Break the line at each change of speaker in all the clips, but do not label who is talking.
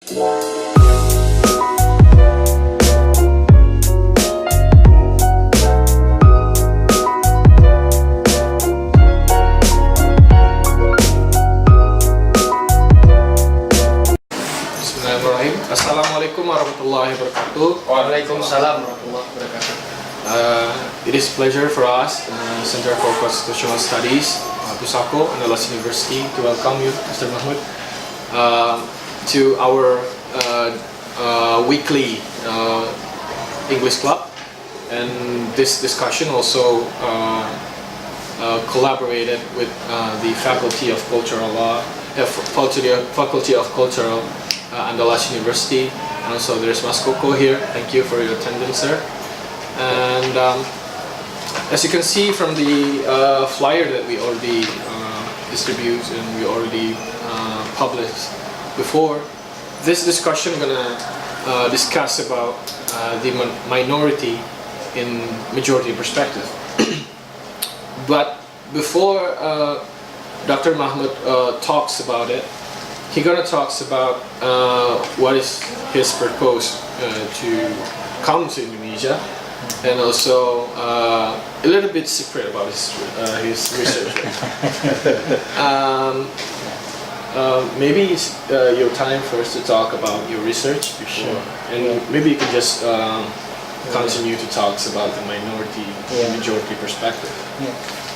Assalamualaikum warahmatullahi wabarakatuh.
Waalaikumsalam warahmatullahi wabarakatuh.
It is a pleasure for us, Center for Constitutional Studies, Pusako, and Alas University, to welcome you, Mr. Mahmood, to our weekly English club. And this discussion also collaborated with the Faculty of Cultural Law, Faculty of Cultural Andalas University, and also there's Mas Koko here. Thank you for your attendance, sir. And as you can see from the flyer that we already distribute and we already published before, this discussion gonna discuss about the minority in majority perspective. But before Dr. Mahmood talks about it, he gonna talks about what is his purpose to come to Indonesia, and also a little bit secret about his research. Maybe it's your time first to talk about your research before, and maybe you can just continue to talk about the minority and majority perspective.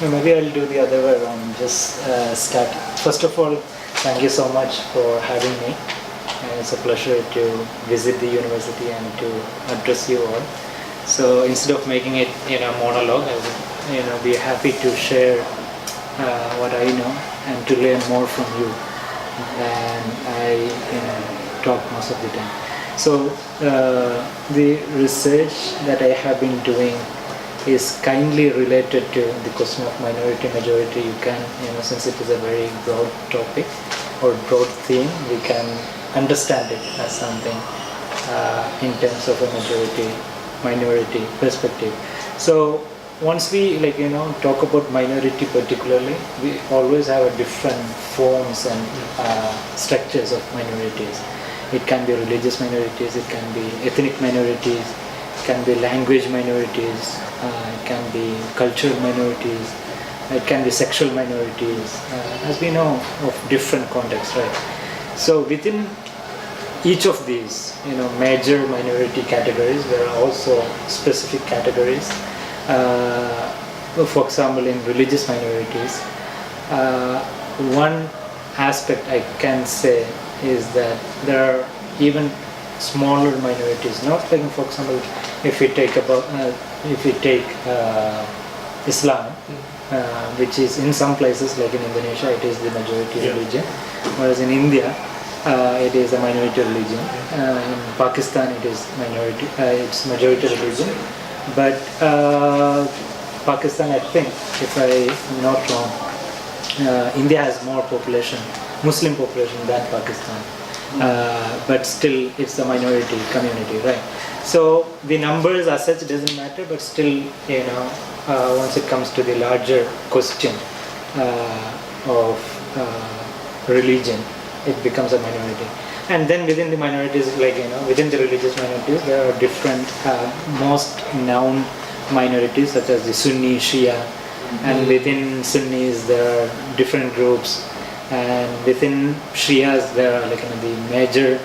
No, maybe I'll do the other way around. Just start. First of all, thank you so much for having me. And it's a pleasure to visit the university and to address you all. So instead of making it in a monologue, I would be happy to share what I know and to learn more from you than I talk most of the time. So the research that I have been doing is kindly related to the question of minority majority. You can, since it is a very broad topic or broad theme, we can understand it as something in terms of a minority perspective. So once we talk about minority particularly, we always have a different forms and structures of minorities. It can be religious minorities, it can be ethnic minorities, it can be language minorities, it can be cultural minorities, it can be sexual minorities, as we know of different contexts, right? So within each of these, major minority categories, there are also specific categories. For example, in religious minorities, one aspect I can say is that there are even smaller minorities. Not like, for example, if we take Islam, which is in some places like in Indonesia, it is the majority religion, whereas in India, it is a minority religion. In Pakistan, it is it's majority religion. But Pakistan, I think, if I am not wrong, India has more population, Muslim population than Pakistan. But still, it's a minority community, right? So the numbers as such doesn't matter, but still, once it comes to the larger question of religion, it becomes a minority. And then within the minorities, within the religious minorities, there are different, most known minorities such as the Sunni, Shia, and within Sunnis there are different groups, and within Shias there are the major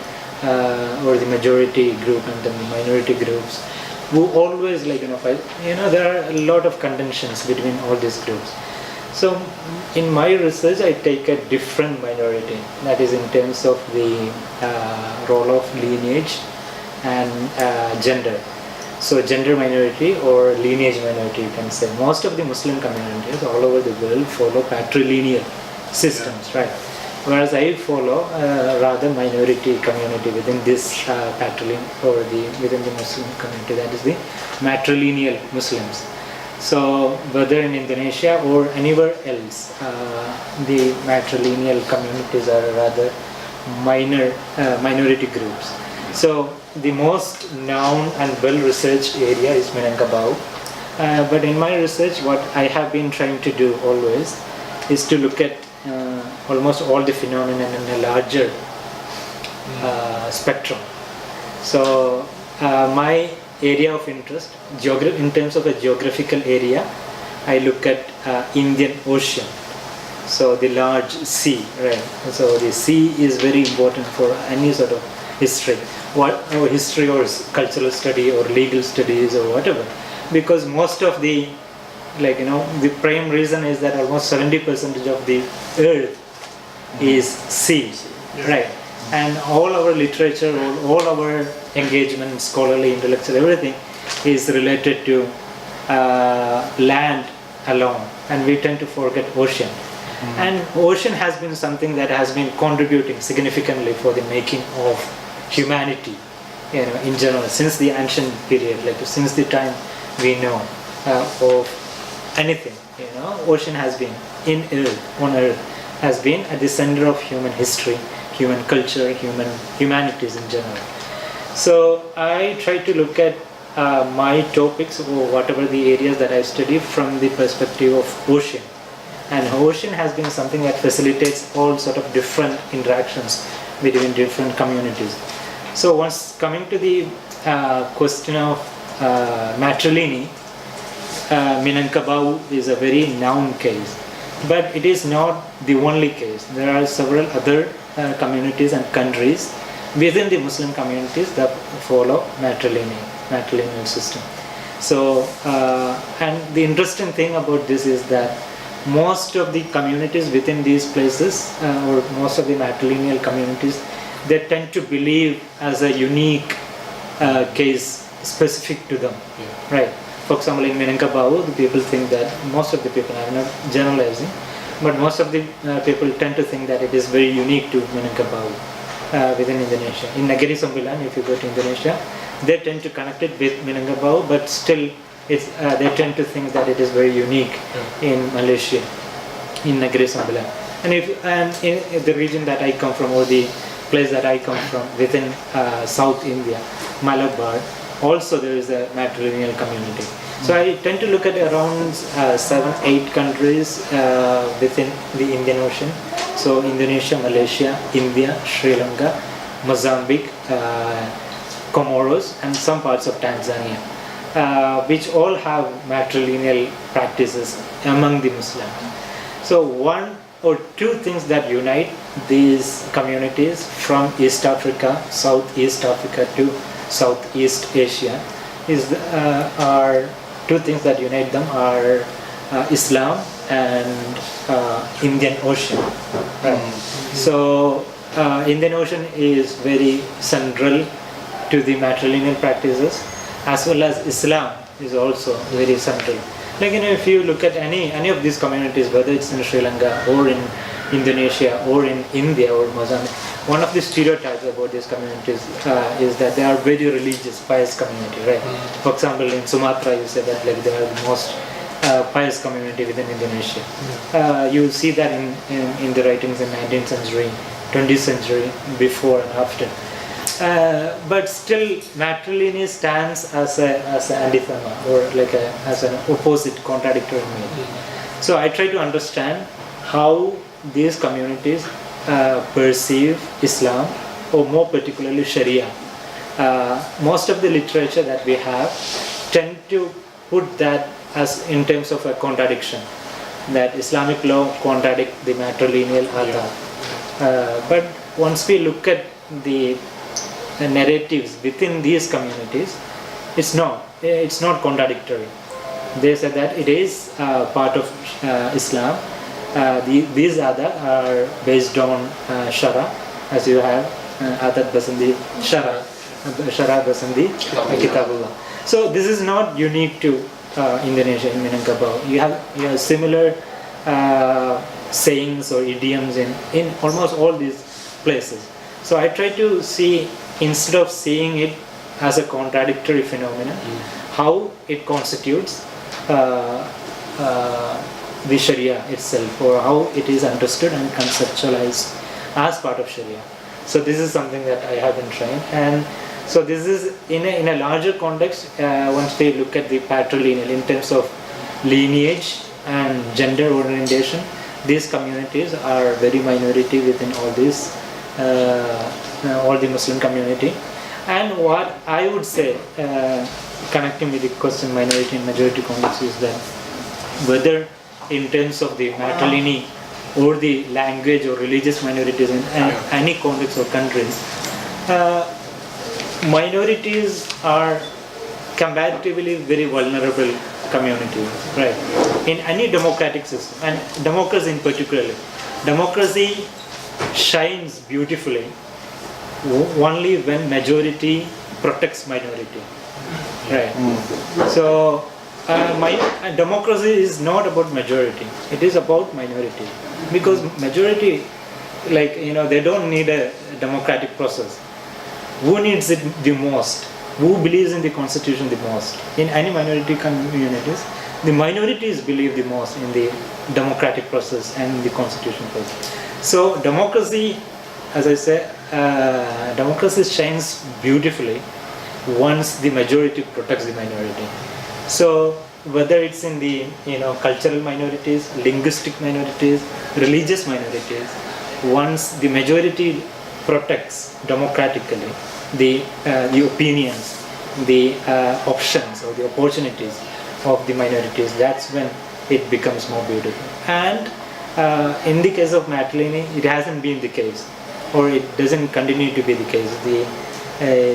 or the majority group and then the minority groups who always fight. There are a lot of contentions between all these groups. So in my research, I take a different minority, that is in terms of the role of lineage and gender. So gender minority or lineage minority, you can say. Most of the Muslim communities all over the world follow patrilineal systems, right? Whereas I follow rather minority community within this patrilineal or within the Muslim community, that is the matrilineal Muslims. So whether in Indonesia or anywhere else, the matrilineal communities are rather minority groups. So the most known and well-researched area is Minangkabau. But in my research, what I have been trying to do always is to look at almost all the phenomena in a larger spectrum. So my area of interest, in terms of a geographical area, I look at Indian Ocean. So the large sea, right? So the sea is very important for any sort of history, or history or cultural study or legal studies or whatever, because most of the, the prime reason is that almost 70% of the earth is sea, right? And all our literature, all our engagement, scholarly, intellectual, everything is related to land alone, and we tend to forget ocean. And ocean has been something that has been contributing significantly for the making of humanity, in general, since the ancient period, since the time we know of anything. Ocean has been on earth, has been at the center of human history, human culture, humanities in general. So I try to look at my topics, or whatever the areas that I study, from the perspective of ocean. And ocean has been something that facilitates all sort of different interactions between different communities. So once coming to the question of matrilineal, Minangkabau is a very known case, but it is not the only case. There are several other communities and countries within the Muslim communities that follow matrilineal system. So, and the interesting thing about this is that most of the communities within these places, or most of the matrilineal communities, they tend to believe as a unique case specific to them, right? For example, in Minangkabau, the people think that, most of the people, I'm not generalizing, but most of the people tend to think that it is very unique to Minangkabau within Indonesia. In Negeri Sembilan, if you go to Indonesia, they tend to connect it with Minangkabau, but still they tend to think that it is very unique in Malaysia, in Negeri Sembilan. And in the region that I come from, or the place that I come from within South India, Malabar, also there is a matrilineal community. So I tend to look at around 7-8 countries within the Indian Ocean. So Indonesia, Malaysia, India, Sri Lanka, Mozambique, Comoros, and some parts of Tanzania, which all have matrilineal practices among the Muslims. So one or two things that unite these communities from East Africa, Southeast Africa to Southeast Asia are two things that unite them are Islam and Indian Ocean. Right? So Indian Ocean is very central to the matrilineal practices, as well as Islam is also very central. If you look at any of these communities, whether it's in Sri Lanka or in Indonesia or in India or Mozambique, one of the stereotypes about these communities is that they are very religious, pious community, right? For example, in Sumatra, you say that they are the most pious community within Indonesia. You see that in the writings in 19th century, 20th century, before and after. But still, matrilineal stands as an antithema, or as an opposite, contradictory meaning. So I try to understand how these communities perceive Islam, or more particularly Sharia. Most of the literature that we have tend to put that as in terms of a contradiction, that Islamic law contradict the matrilineal adab. But once we look at the narratives within these communities, it's not contradictory. They say that it is part of Islam. These adat are based on Shara, as you have adat basandi Shara basandi Kitabullah. So this is not unique to Indonesia, in Minangkabau. You have similar sayings or idioms in almost all these places. So I try to see, instead of seeing it as a contradictory phenomenon, how it constitutes the Sharia itself, or how it is understood and conceptualized as part of Sharia. So this is something that I have been trying, and so this is in a larger context. Once we look at the patrilineal in terms of lineage and gender orientation, these communities are very minority within all these all the Muslim community. And what I would say, connecting with the question minority and majority context, is that whether in terms of the matrilineal or the language or religious minorities in any context or countries, minorities are comparatively very vulnerable community, right? In any democratic system, and democracy in particular, democracy shines beautifully only when majority protects minority, right? So democracy is not about majority, it is about minority, because majority, they don't need a democratic process. Who needs it the most? Who believes in the constitution the most? In any minority communities, the minorities believe the most in the democratic process and the constitution process. So democracy, as I say, democracy shines beautifully once the majority protects the minority. So whether it's in the cultural minorities, linguistic minorities, religious minorities, once the majority protects democratically the opinions, the options or the opportunities of the minorities, that's when it becomes more beautiful. And in the case of matrilineal, it hasn't been the case, or it doesn't continue to be the case. The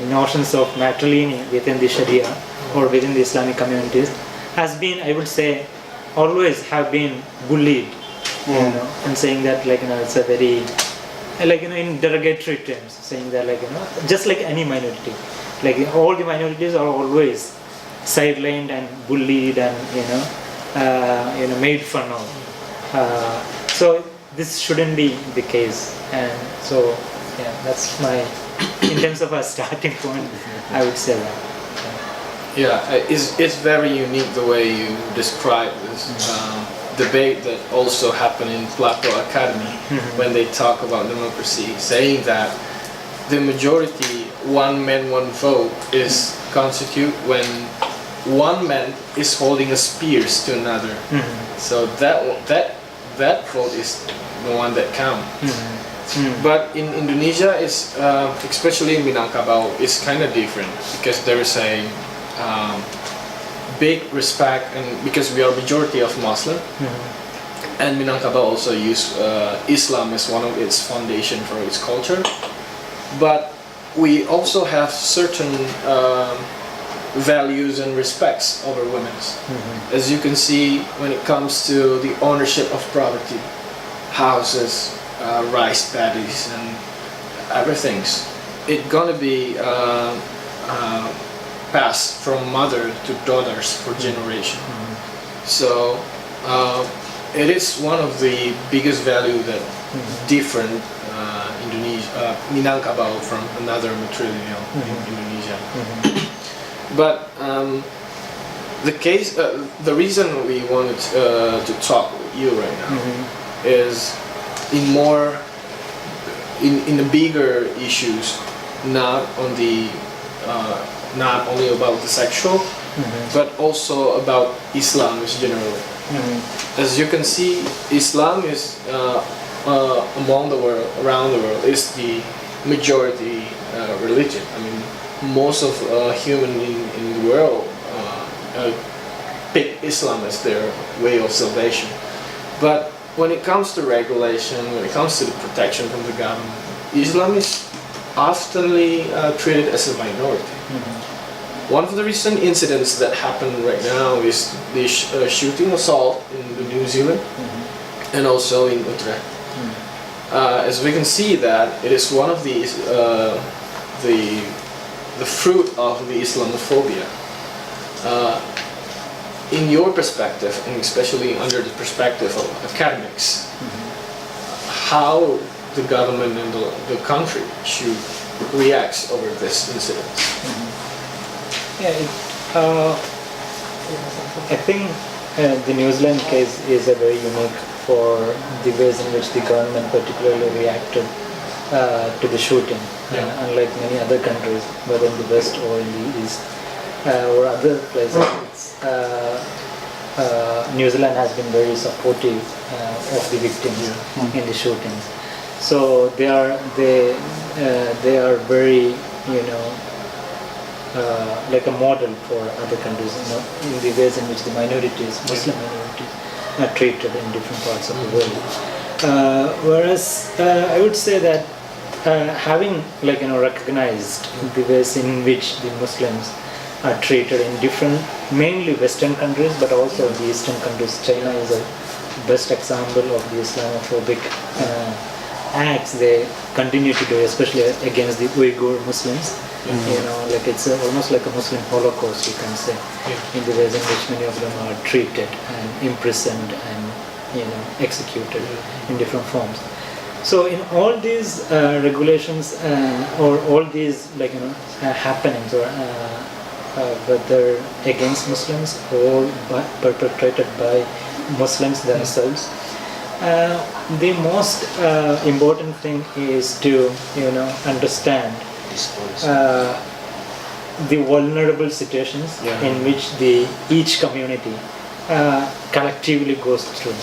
notions of matrilineal within the Sharia or within the Islamic communities has been, I would say, always have been bullied, and saying that it's a very, in derogatory terms, saying that just like any minority, all the minorities are always sidelined and bullied and made fun of. So this shouldn't be the case, and so that's my, in terms of a starting point, I would say that.
It's very unique the way you describe this debate that also happened in Plato Academy when they talk about democracy, saying that the majority, one man, one vote, is constitute when one man is holding a spears to another. So that vote is the one that counts. But in Indonesia, is especially in Minangkabau, is kind of different, because there is a big respect, and because we are majority of Muslim, and Minangkabau also use Islam as one of its foundation for its culture. But we also have certain values and respects over women. As you can see, when it comes to the ownership of property, houses, rice paddies, and everything, it's gonna be passed from mother to daughters for generation. So it is one of the biggest value that different Minangkabau from another matrilineal in Indonesia. But the reason we wanted to talk with you right now is in the bigger issues, not only about the sexual, but also about Islam in general. As you can see, Islam is around the world is the majority religion. I mean, most of human in the world pick Islam as their way of salvation. But when it comes to regulation, when it comes to the protection from the government, Islam is oftenly treated as a minority. One of the recent incidents that happened right now is the shooting assault in New Zealand and also in Utrecht. As we can see that it is one of the fruit of the Islamophobia. In your perspective, and especially under the perspective of academics, how the government and the country should react over this incident?
I think the New Zealand case is a very unique for the ways in which the government particularly reacted to the shooting. Unlike many other countries, whether in the West or in the East or other places, New Zealand has been very supportive of the victims in the shootings. So they are very, like a model for other countries, in the ways in which the minorities, Muslim minorities, are treated in different parts of the world. Whereas I would say that having recognized the ways in which the Muslims are treated in different, mainly Western countries, but also the Eastern countries. China is a best example of the Islamophobic acts they continue to do, especially against the Uyghur Muslims. It's almost like a Muslim Holocaust, you can say, in the ways in which many of them are treated and imprisoned and executed in different forms. So in all these regulations or all these happenings, or whether against Muslims or perpetrated by Muslims themselves, the most important thing is to understand the vulnerable situations in which each community collectively goes through.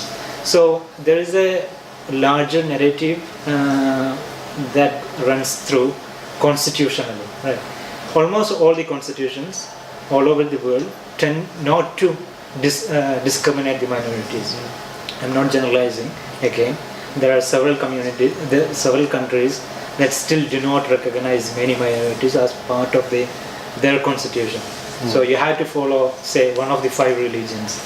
So there is a larger narrative that runs through constitutionally, right? Almost all the constitutions all over the world tend not to discriminate the minorities. I'm not generalizing. Again, there are several countries that still do not recognize many minorities as part of their constitution. So you have to follow, say, one of the 5 religions,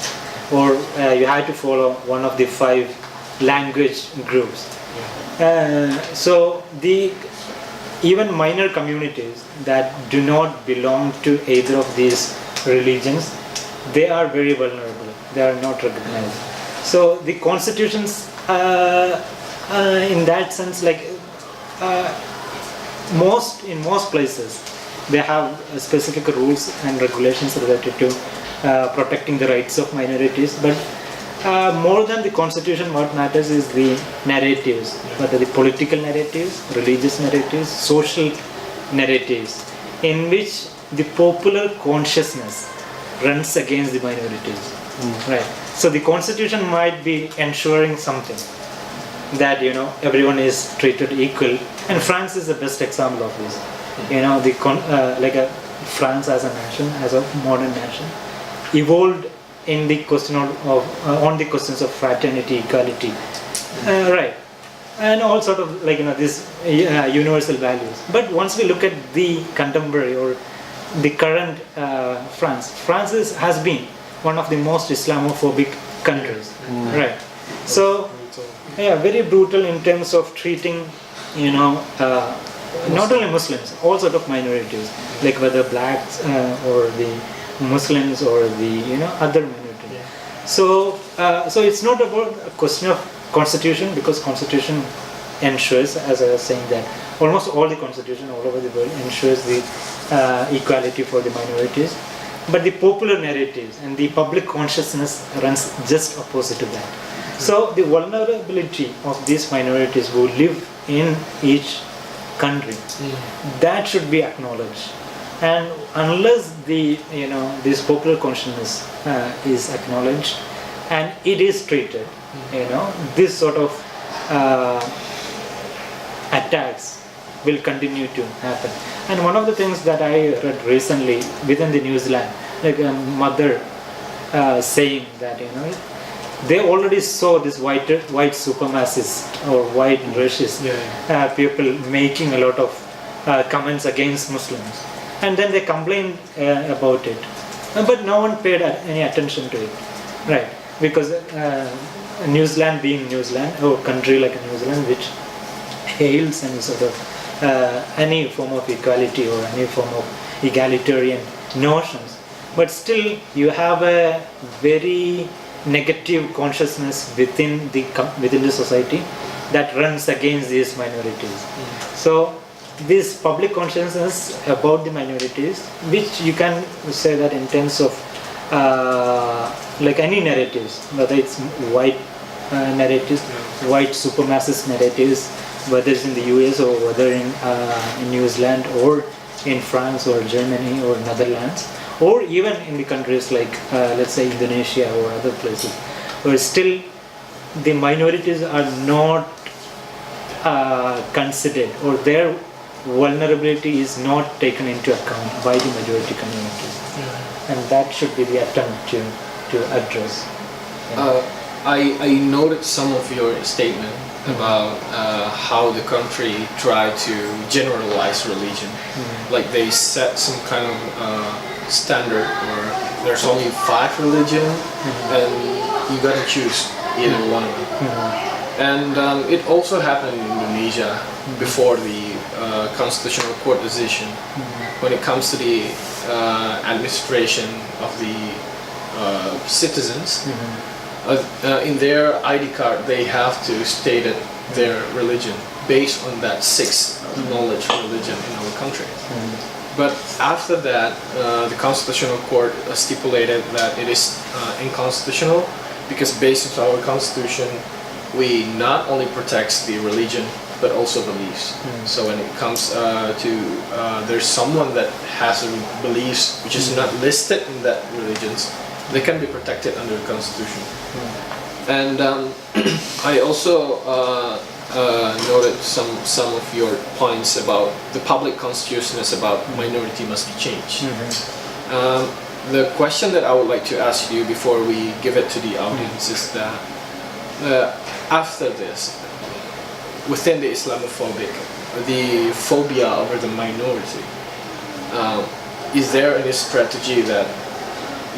or you have to follow one of the 5 language groups. So even minor communities that do not belong to either of these religions, they are very vulnerable. They are not recognized. So the constitutions, in that sense, in most places, they have specific rules and regulations related to protecting the rights of minorities. But more than the constitution, what matters is the narratives, whether the political narratives, religious narratives, social narratives, in which the popular consciousness runs against the minorities. Right. So the constitution might be ensuring something, that everyone is treated equal, and France is the best example of this. France as a nation, as a modern nation, evolved in the question on the questions of fraternity, equality, right, and all sort of this universal values. But once we look at the contemporary or the current France has been one of the most Islamophobic countries, right? So very brutal in terms of treating not only Muslims, all sort of minorities, like whether blacks or the Muslims or the other minorities. So it's not about a question of constitution, because constitution ensures, as I was saying, that almost all the constitution all over the world ensures the equality for the minorities. But the popular narratives and the public consciousness runs just opposite to that. So the vulnerability of these minorities who live in each country, that should be acknowledged. And unless this popular consciousness is acknowledged and it is treated, this sort of attacks will continue to happen. And one of the things that I read recently within the New Zealand, like a mother saying that they already saw this white supremacists or white racist people making a lot of comments against Muslims, and then they complained about it, but no one paid any attention to it, right? Because New Zealand being New Zealand, or country like New Zealand, which hails any sort of any form of equality or any form of egalitarian notions, but still you have a very negative consciousness within the society that runs against these minorities. So this public consciousness about the minorities, which you can say that in terms of like any narratives, whether it's white narratives, white supremacist narratives, whether it's in the US or whether in New Zealand or in France or Germany or Netherlands, or even in the countries like let's say Indonesia or other places, where still the minorities are not considered, or their vulnerability is not taken into account by the majority community, and that should be the attempt to address.
I noted some of your statement about how the country tried to generalize religion, like they set some kind of standard where there's only 5 religion, and you gotta choose either one of them. And it also happened in Indonesia before the constitutional court decision, when it comes to the administration of the citizens. In their ID card, they have to state their religion based on that 6th knowledge religion in our country. But after that, the Constitutional Court stipulated that it is unconstitutional, because based on our constitution, we not only protects the religion but also beliefs. So when it comes to there's someone that has a beliefs which is not listed in that religions, they can be protected under the constitution. And I also noted some of your points about the public consciousness about minority must be changed. The question that I would like to ask you before we give it to the audience is that after this, within the Islamophobic, the phobia over the minority, is there any strategy that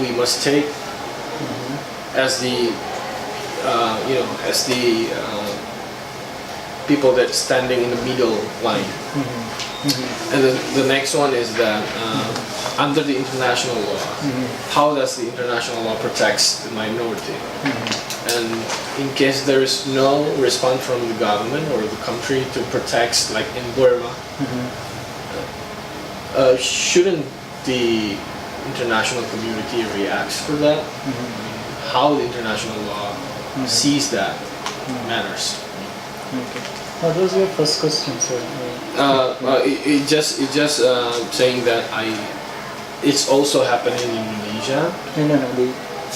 we must take as the people that standing in the middle line? And the next one is that under the international law, how does the international law protects the minority? And in case there is no response from the government or the country to protect, like in Burma, shouldn't the international community react for that? How the international law sees that matters.
What was your first question, sir?
It just saying that it's also happening in Indonesia.
No,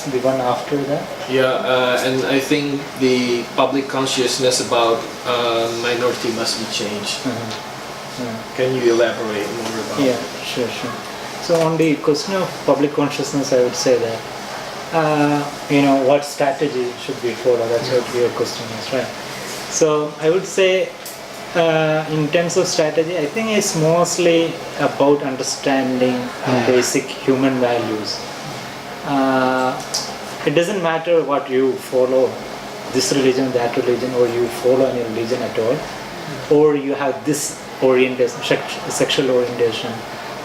the one after that.
Yeah, and I think the public consciousness about minority must be changed. Can you elaborate more about?
Yeah, sure. So on the question of public consciousness, I would say that what strategy should we follow? That's what your question is, right? So I would say, in terms of strategy, I think it's mostly about understanding basic human values. It doesn't matter what you follow, this religion, that religion, or you follow any religion at all, or you have this orientation, sexual orientation,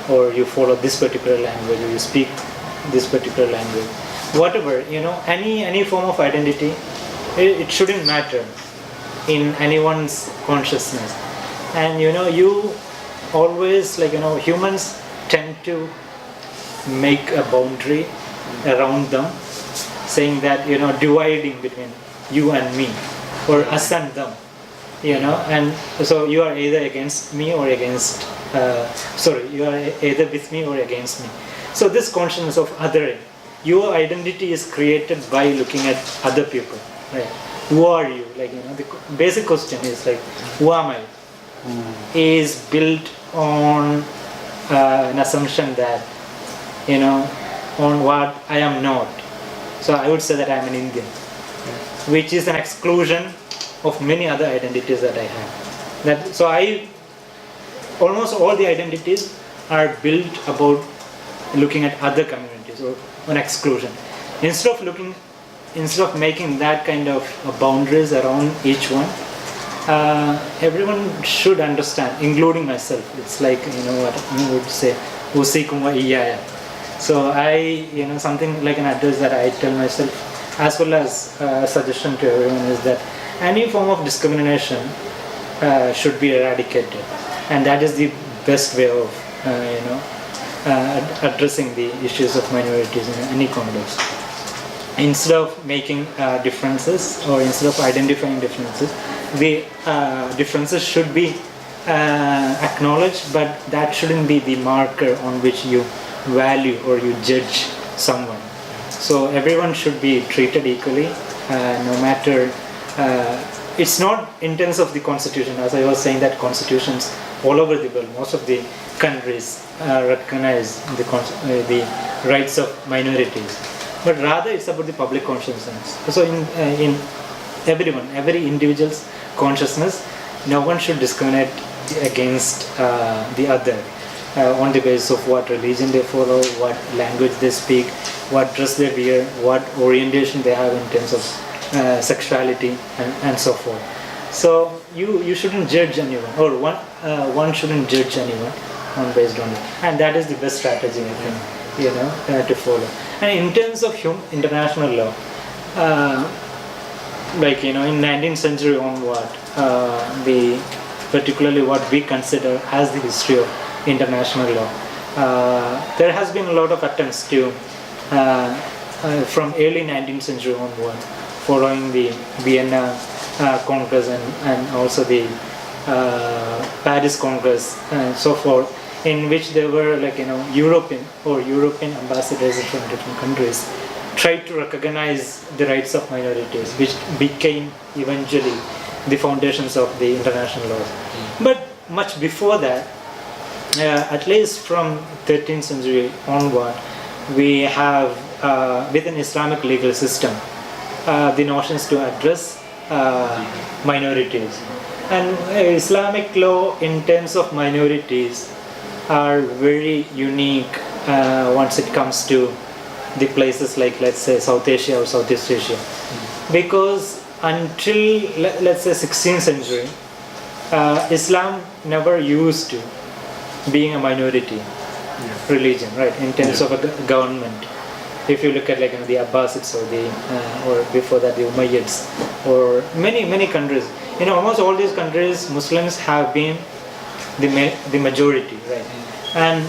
or you follow this particular language, or you speak this particular language. Whatever, any form of identity, it shouldn't matter in anyone's consciousness. And you always, humans tend to make a boundary around them, saying that, dividing between you and me, or us and them, and so you are either against me or against, you are either with me or against me. So this consciousness of othering, your identity is created by looking at other people, right? Who are you? The basic question is who am I? Is built on an assumption that, on what I am not. So I would say that I am an Indian, which is an exclusion of many other identities that I have. So almost all the identities are built about looking at other communities or an exclusion. Instead of making that kind of boundaries around each one, everyone should understand, including myself. It's like, what I would say, usikum wa iyaya. So something like an address that I tell myself, as well as a suggestion to everyone, is that any form of discrimination should be eradicated, and that is the best way of addressing the issues of minorities in any context. Instead of making differences, or instead of identifying differences, the differences should be acknowledged, but that shouldn't be the marker on which you value or you judge someone. So everyone should be treated equally, no matter it's not in terms of the constitution, as I was saying, that constitutions all over the world, most of the countries recognize the rights of minorities, but rather it's about the public consciousness. So in everyone, every individual's consciousness, no one should discriminate against the other on the basis of what religion they follow, what language they speak, what dress they wear, what orientation they have in terms of sexuality, and so forth. So you shouldn't judge anyone, or one shouldn't judge anyone based on it, and that is the best strategy, I think, to follow. And in terms of international law, in 19th century onward, particularly what we consider as the history of international law, there has been a lot of attempts to, from early 19th century onward, following the Vienna Congress and also the Paris Congress and so forth, in which there were European ambassadors from different countries tried to recognize the rights of minorities, which became eventually the foundations of the international laws. But much before that, at least from 13th century onward, we have within Islamic legal system the notions to address minorities. And Islamic law in terms of minorities are very unique once it comes to the places like, let's say, South Asia or Southeast Asia. Because until, let's say, 16th century, Islam never used to being a minority religion, right, in terms of a government. If you look at the Abbasids or before that the Umayyads, or many countries, in almost all these countries, Muslims have been the majority, right? And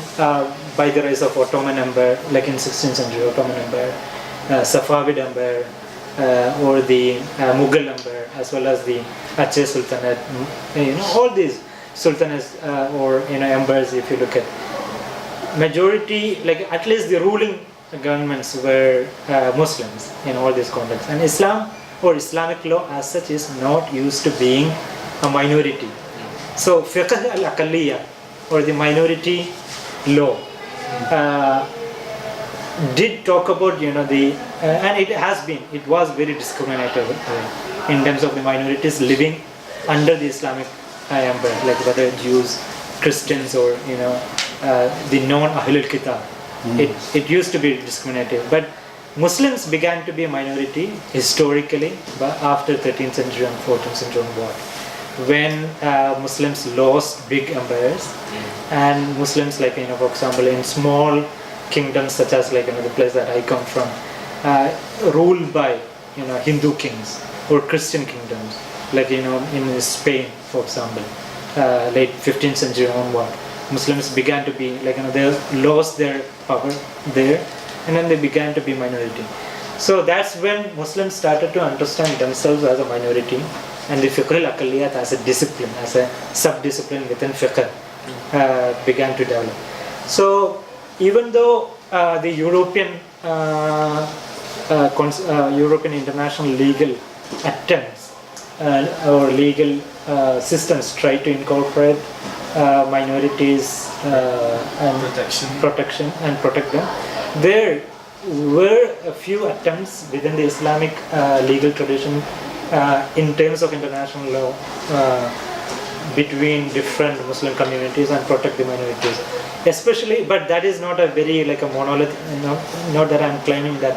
by the rise of Ottoman Empire, like in 16th century, Ottoman Empire, Safavid Empire, or the Mughal Empire, as well as the Aceh Sultanate, all these sultanates or empires, if you look at majority, at least the ruling governments were Muslims in all these contexts. And Islam or Islamic law as such is not used to being a minority. So fiqh al-aqaliyya, or the minority law, did talk about and it was very discriminatory in terms of the minorities living under the Islamic empire, like whether Jews, Christians, or the non-Ahlul Kitab. It used to be discriminative, but Muslims began to be a minority historically, but after 13th century and 14th century onward, when Muslims lost big empires, and Muslims, for example, in small kingdoms such as the place that I come from, ruled by Hindu kings or Christian kingdoms, in Spain, for example, late 15th century onward, Muslims began to be they lost their power there, and then they began to be minority. So that's when Muslims started to understand themselves as a minority, and the fiqh al-aqaliyat as a discipline, as a sub-discipline within fiqh began to develop. So even though the European international legal attempts or legal systems try to incorporate minorities and protection and protect them, there were a few attempts within the Islamic legal tradition in terms of international law between different Muslim communities and protect the minorities, especially. But that is not a very a monolith. Not that I'm claiming that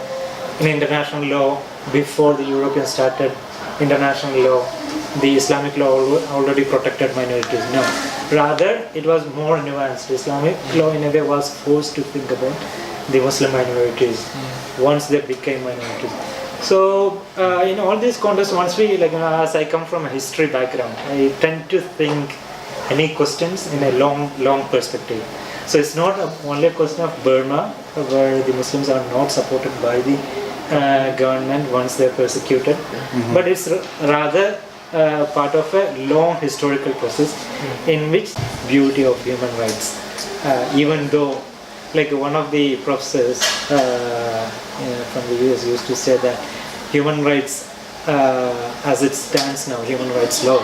in international law before the Europeans started international law, the Islamic law already protected minorities. No, rather it was more nuanced. Islamic law in a way was forced to think about the Muslim minorities once they became minorities. So in all these contexts, once we as I come from a history background, I tend to think any questions in a long perspective. So it's not only a question of Burma, where the Muslims are not supported by the government once they're persecuted, but it's rather part of a long historical process in which beauty of human rights, even though one of the professors from the US used to say that human rights as it stands now, human rights law.